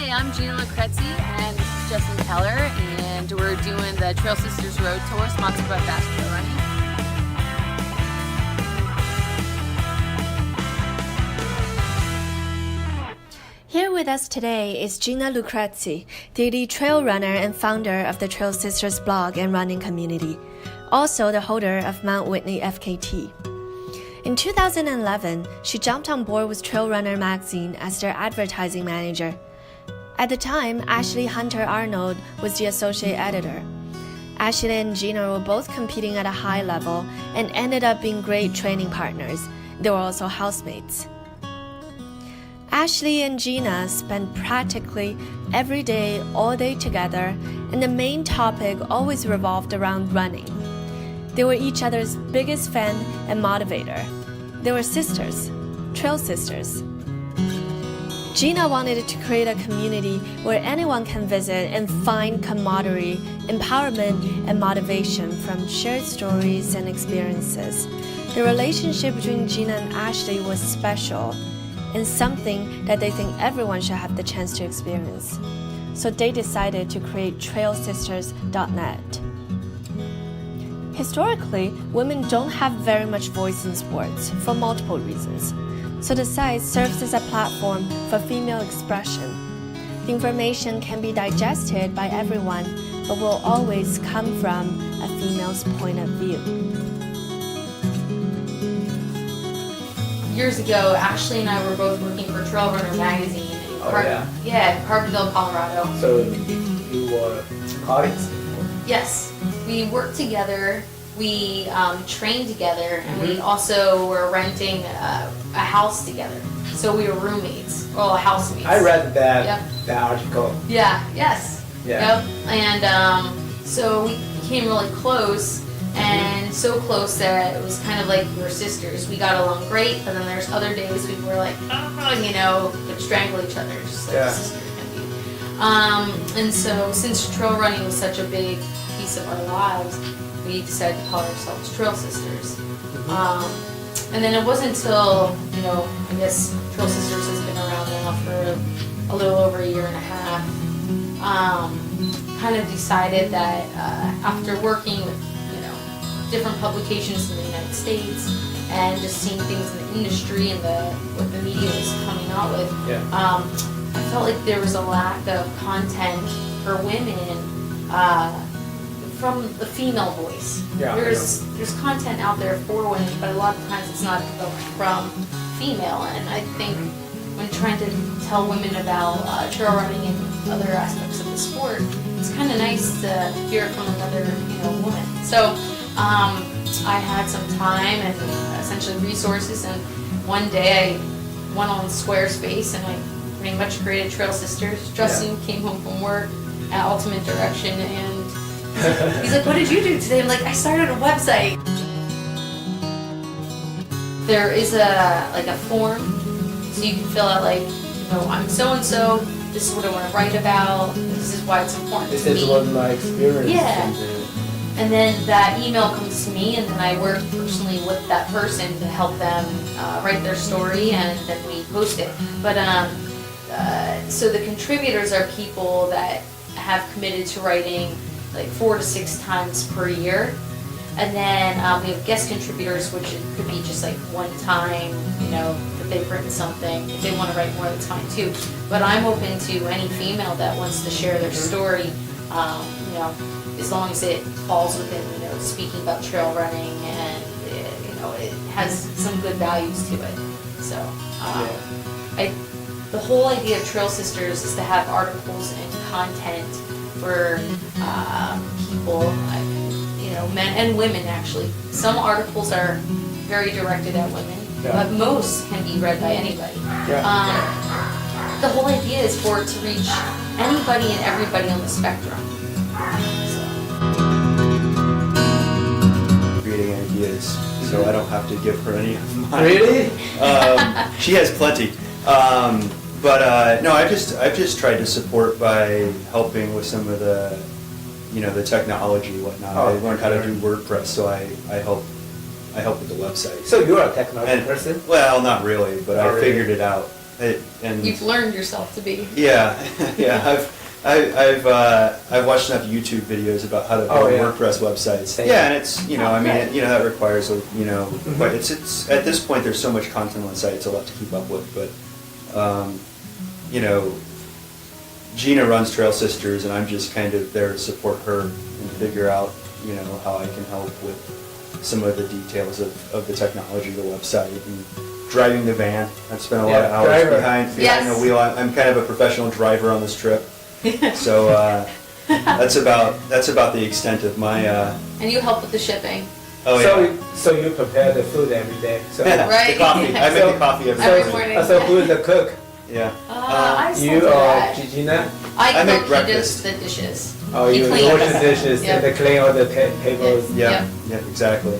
Hi, I'm Gina Lucrezi and this is Justin Keller, and we're doing the Trail Sisters Road Tour sponsored by Fast Trail Running. Here with us today is Gina Lucrezi, the lead trail runner and founder of the Trail Sisters blog and running community, also the holder of Mount Whitney FKT. In 2011, she jumped on board with Trail Runner magazine as their advertising manager. At the time, Ashley Hunter Arnold was the associate editor. Ashley and Gina were both competing at a high level and ended up being great training partners. They were also housemates. Ashley and Gina spent practically every day, all day together, and the main topic always revolved around running. They were each other's biggest fan and motivator. They were sisters, trail sisters. Gina wanted to create a community where anyone can visit and find camaraderie, empowerment, and motivation from shared stories and experiences. The relationship between Gina and Ashley was special and something that they think everyone should have the chance to experience. So they decided to create trailsisters.net. Historically, women don't have very much voice in sports for multiple reasons. So the site serves as a platform for female expression. The information can be digested by everyone, but will always come from a female's point of view. Years ago, Ashley and I were both working for Trail Runner magazine in Carpenville, Colorado. So you were colleagues? Yes, we worked together, we trained together, and we also were renting a house together. So we were roommates, well, housemates. I read that article. Yeah, yes. Yeah. Yep. And so we became really close, and so close that it was kind of like we were sisters. We got along great, but then there's other days we were like, would strangle each other, just like sisters can be. And so since trail running was such a big piece of our lives, we decided to call ourselves Trail Sisters. And then it wasn't until, I guess Trail Sisters has been around now for a little over a year and a half, kind of decided that after working with different publications in the United States and just seeing things in the industry and what the media was coming out with, I felt like there was a lack of content for women from the female voice. There's content out there for women, but a lot of times it's not developed from female. And I think when trying to tell women about trail running and other aspects of the sport, it's kind of nice to hear it from another woman. So I had some time and essentially resources, and one day I went on Squarespace and I pretty much created Trail Sisters. Justin came home from work at Ultimate Direction and he's like, what did you do today? I'm like, I started a website. There is a form, so you can fill out I'm so-and-so, this is what I want to write about, this is why it's important to me. This is what my experience. Yeah. And then that email comes to me, and then I work personally with that person to help them write their story, and then we post it. But so the contributors are people that have committed to writing 4 to 6 times per year. And then we have guest contributors, which it could be just one time, that they've written something. If they want to write more, that's fine too. But I'm open to any female that wants to share their story, as long as it falls within, speaking about trail running and, it has some good values to it. So, the whole idea of Trail Sisters is to have articles and content for people, men and women actually. Some articles are very directed at women, but most can be read by anybody. The whole idea is for it to reach anybody and everybody on the spectrum. Creating ideas, so I don't have to give her any of mine. Really? She has plenty. But no, I've just tried to support by helping with some of the, the technology and whatnot. I learned how to do WordPress, so I help with the website. So you're a technology person? Well, not really, but I figured it out. And You've learned yourself to be. yeah, yeah. I've watched enough YouTube videos about how to build WordPress websites. Yeah, and it's that requires but it's at this point there's so much content on the site, it's a lot to keep up with. But Gina runs Trail Sisters, and I'm just kind of there to support her and figure out how I can help with some of the details of the technology of the website and driving the van. I've spent a lot of hours behind the wheel. I'm kind of a professional driver on this trip. So that's about the extent of my. And you help with the shipping. Oh yeah. So you prepare the food every day. So Right. The coffee. I make the coffee every morning. So who is the cook? Yeah. I still You do or that. Gina? I make cook, he breakfast. does the dishes. Oh, He you cleans. wash the dishes Yep. and clean all the tables. Yeah. Exactly.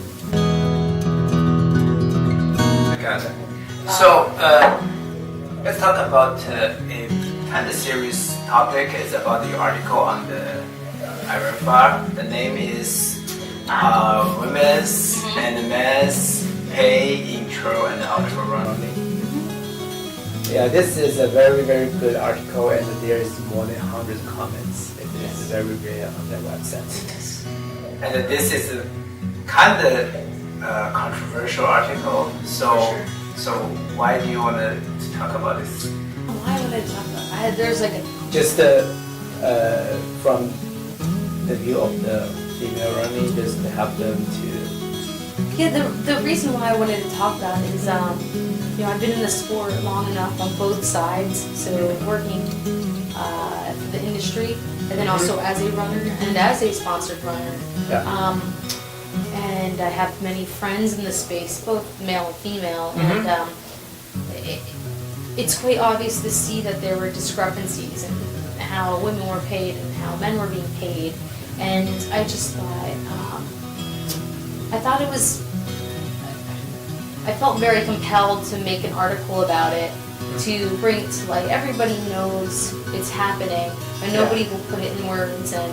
I got it. So let's talk about a kind of serious topic. It's about the article on the Iron Bar. The name is Women's and Men's Pay in Trail and Ultra Running. Yeah, this is a very, very good article, and there is more than 100 comments. It is very rare on their website. And this is a kind of controversial article. So why do you want to talk about this? Why would I talk about? There's like a. Just from the view of the female running, just to help them to. Yeah, the reason why I wanted to talk about it is, I've been in the sport long enough on both sides, so working for the industry, and then also as a runner and as a sponsored runner. Yeah. And I have many friends in the space, both male and female, and it's quite obvious to see that there were discrepancies in how women were paid and how men were being paid, and I just thought it was. I felt very compelled to make an article about it, to bring it to light. Everybody knows it's happening, and nobody will put it in words. And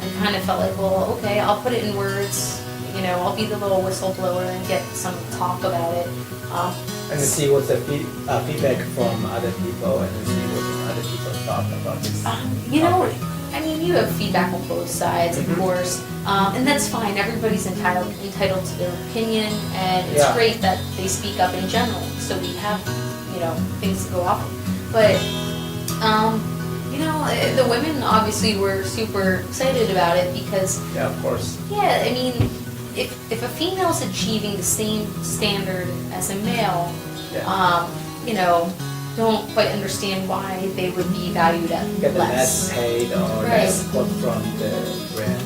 I kind of felt like, well, okay, I'll put it in words. I'll be the little whistleblower and get some talk about it. And see what's the feedback from other people, and see what other people thought about this. You have feedback on both sides, of course, and that's fine. Everybody's entitled to their opinion, and it's great that they speak up in general, so we have, things to go off of. But, the women obviously were super excited about it because, yeah, of course. Yeah, I mean, if a female's achieving the same standard as a male, don't quite understand why they would be valued at Get the less. less paid or less support from the brand.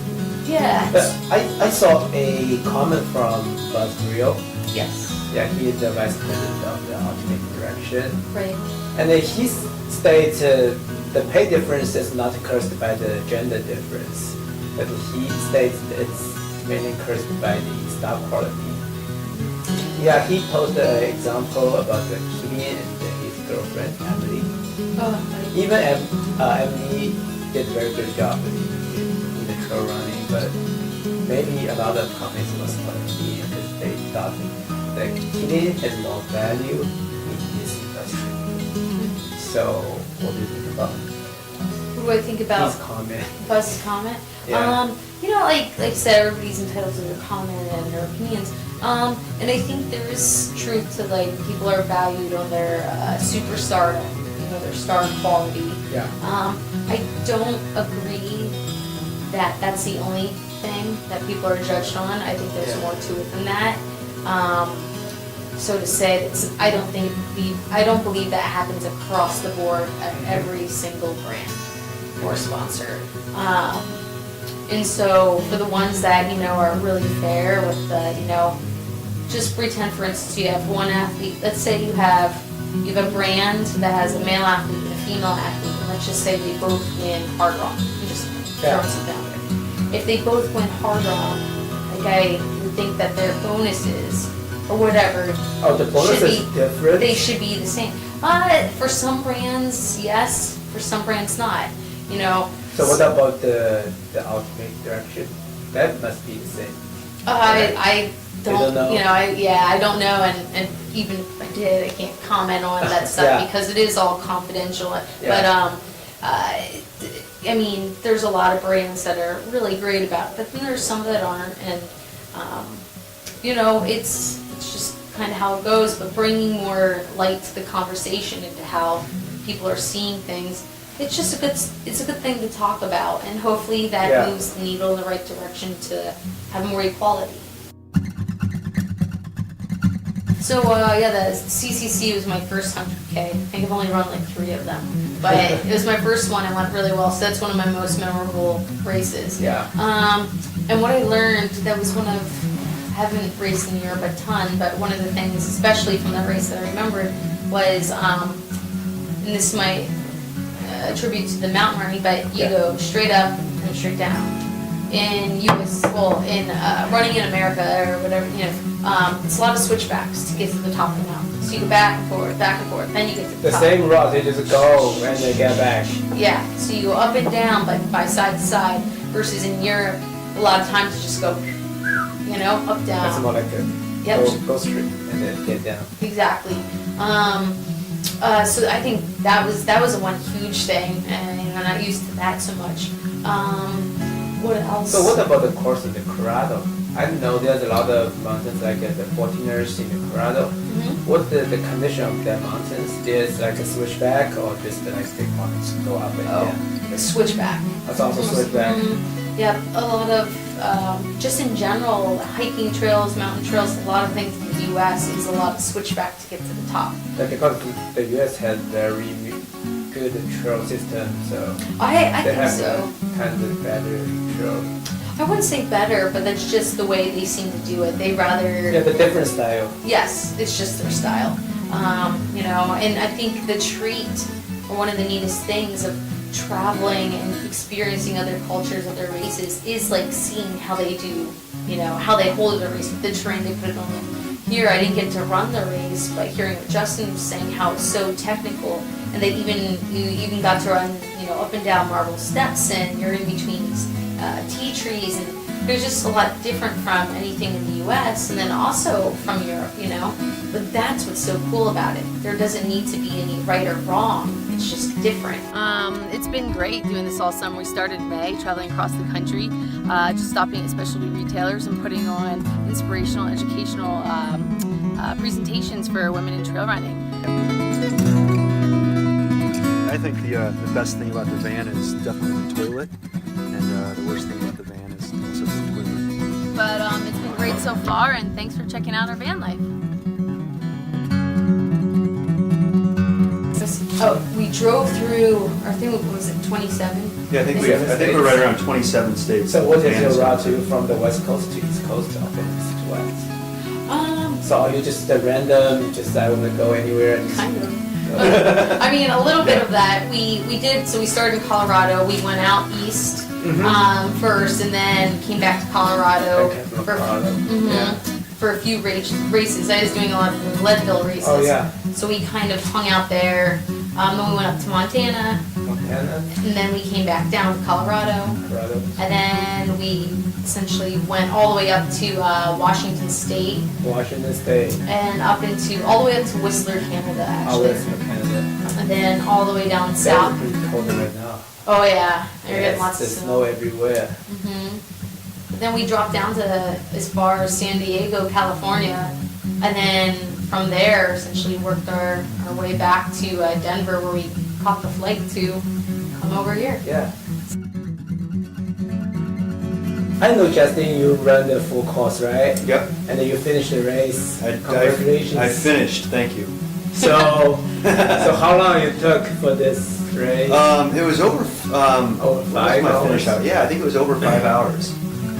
Yeah. But I saw a comment from Buzz Rio. Yes. Yeah, he is the vice president of the Ultimate Direction. Right. And then he states the pay difference is not caused by the gender difference, but he states it's mainly caused by the stock quality. Yeah, he posted an example about the Kilian and his girlfriend Emily. Oh, Even Emily did a very good job in the trail running, but maybe a lot of companies was on Kilian because they thought that Kilian has more value in this industry. So, what do you think about what do I think about his comment? Buzz's comment? Yeah. Like I said, everybody's entitled to their comment and their opinions. And I think there is truth to people are valued on their superstardom, their star quality. Yeah. I don't agree that that's the only thing that people are judged on. I think there's more to it than that. So to say, I don't believe that happens across the board at every single brand or sponsor. And so for the ones that, are really fair with the, just pretend, for instance, you have one athlete. Let's say you have a brand that has a male athlete and a female athlete, and let's just say they both win hard rock. I'm just throwing something out there. If they both win hard rock, I would think that their bonuses or whatever Oh, the bonus is different? they should be the same. For some brands, yes. For some brands, not. So what about the Ultimate Direction? That must be the same. don't know? I don't know, and even if I did, I can't comment on that stuff Yeah. because it is all confidential. Yeah. But I mean, there's a lot of brands that are really great about it, but then there's some that aren't, and it's just kind of how it goes. But bringing more light to the conversation into how people are seeing things, it's a good thing to talk about, and hopefully that Yeah. moves the needle in the right direction to have more equality. So the CCC was my first 100K. I think I've only run like 3 of them, but it was my first one. It went really well, so that's one of my most memorable races. Yeah. And what I learned, that was one of, I haven't raced in Europe a ton, but one of the things, especially from that race that I remembered, was, and this might attribute to the mountain running, but you Yeah. go straight up and straight down. In running in America or whatever, it's a lot of switchbacks to get to the top of the mountain. So you go back and forth, then you get to the The top. same route, they just go and they get back. Yeah, so you go up and down by side to side, versus in Europe, a lot of times you just go, up, down. That's more like a Yep. go straight and then get down. Exactly. So I think that was one huge thing, and I'm not used to that so much. What else? So what about the course of the Colorado? I know there's a lot of mountains like the 14ers in the Colorado. Mhm. What's the condition of the mountains? There's like a switchback or just like straight mountains go up and down? The switchback. That's also switchback. Yeah, a lot of, just in general, hiking trails, mountain trails, a lot of things in the U.S. is a lot of switchback to get to the top. Like because the US has very good trail system, so I they think have so. kind of better trail. I wouldn't say better, but that's just the way they seem to do it. They rather... Yeah, the different style. Yes, it's just their style. And I think the treat, or one of the neatest things of traveling and experiencing other cultures, other races, is like seeing how they do, how they hold the race, the terrain they put it on. Here, I didn't get to run the race, but hearing what Justin was saying, how it's so technical, and that you even got to run, up and down marble steps, and you're in between these tea trees, and there's just a lot different from anything in the U.S. and then also from Europe, But that's what's so cool about it. There doesn't need to be any right or wrong. It's just different. It's been great doing this all summer. We started in May, traveling across the country, just stopping at specialty retailers and putting on inspirational, educational presentations for women in trail running. I think the best thing about the van is definitely the toilet, and the worst thing about the van is also the toilet. But it's been great so far, and thanks for checking out our van life. We drove through, I think, what was it, 27? Yeah, I think we're right around 27 states. So what is Van your is- route to from the west coast to east coast or from east to west? So are you just random, just I want to go anywhere? And Kind of. I mean, a little bit of that. We did, so we started in Colorado. We went out east first, and then came back to Colorado. Okay, from Colorado. Yeah. For a few races. I was doing a lot of the Leadville races. Oh, yeah. So we kind of hung out there. Then we went up to Montana, Montana, and then we came back down to Colorado. Colorado. And then we essentially went all the way up to Washington State, Washington State. and up into, all the way up to Whistler, Canada, actually. Always from Canada. And then all the way down It's south. pretty cold right now. Oh yeah, you're getting Yes, lots of there's snow. snow everywhere. But then we dropped down to as far as San Diego, California, and then from there essentially worked our way back to Denver, where we caught the flight to come over here. Yeah. I know, Justin, you run the full course, right? Yep. And then you finished the race. I Congratulations. finished, thank you. So, so how long you took for this race? It was over. Over 5 my hours? finish out? Yeah, I think it was over 5 hours.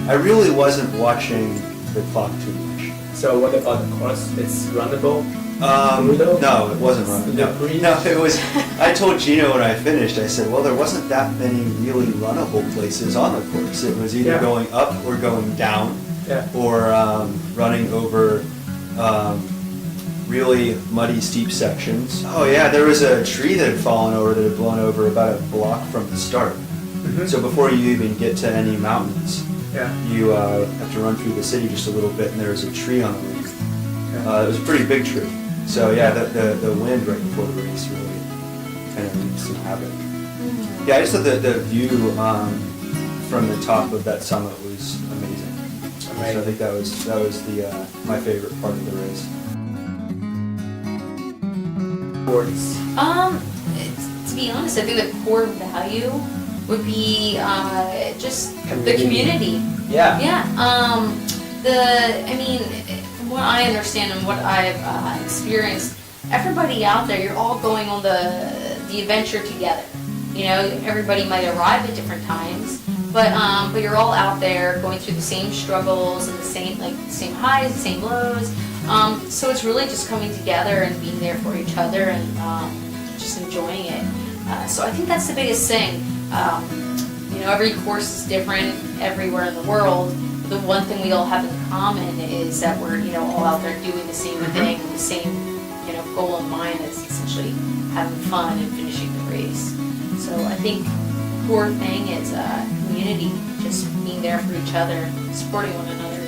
I really wasn't watching the clock too much. So what about the course? It's runnable? Brutal? No, it wasn't running. No, Slippery? no, it was. I told Gina when I finished. I said, "Well, there wasn't that many really runnable places on the course. It was either Yeah. going up or going down, Yeah. or running over really muddy, steep sections." Oh yeah, there was a tree that had fallen over that had blown over about a block from the start. Mhm. So before you even get to any mountains, Yeah. You have to run through the city just a little bit, and there's a tree on the roof. Yeah. It was a pretty big tree. So yeah, the wind right before the race really kind of wreaked some havoc. Yeah, I just thought the view from the top of that summit was amazing. So I think that was the my favorite part of the race. Sports. To be honest, I think the core value would be just the community. Yeah. Yeah. I mean, from what I understand and what I've experienced, everybody out there, you're all going on the adventure together. You know, everybody might arrive at different times, but you're all out there going through the same struggles and the same highs, the same lows. So it's really just coming together and being there for each other and just enjoying it. So I think that's the biggest thing. You know, every course is different everywhere in the world. The one thing we all have in common is that we're, you know, all out there doing the same thing, with the same, you know, goal in mind. That's essentially having fun and finishing the race. So I think the core thing is community, just being there for each other, supporting one another.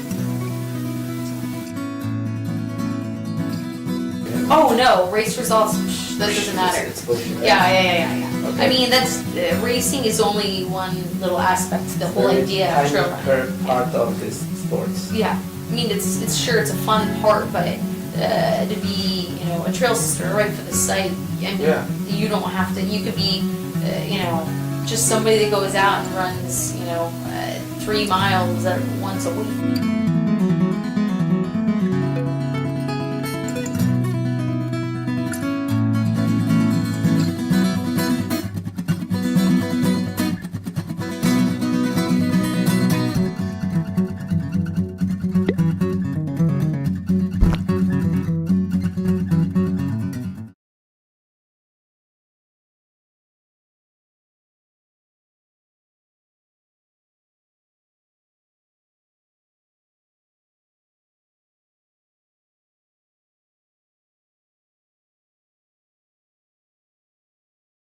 Oh no, race results, that doesn't matter. It's bullshit, right? Yeah. Okay. I mean, that's racing is only one little aspect to the whole idea of trail running. Part of this sports. Yeah, I mean, it's sure it's a fun part, but to be, you know, a trail sister right for the site, I mean, you don't have to. You could be, you know, just somebody that goes out and runs, you know, 3 miles once a week.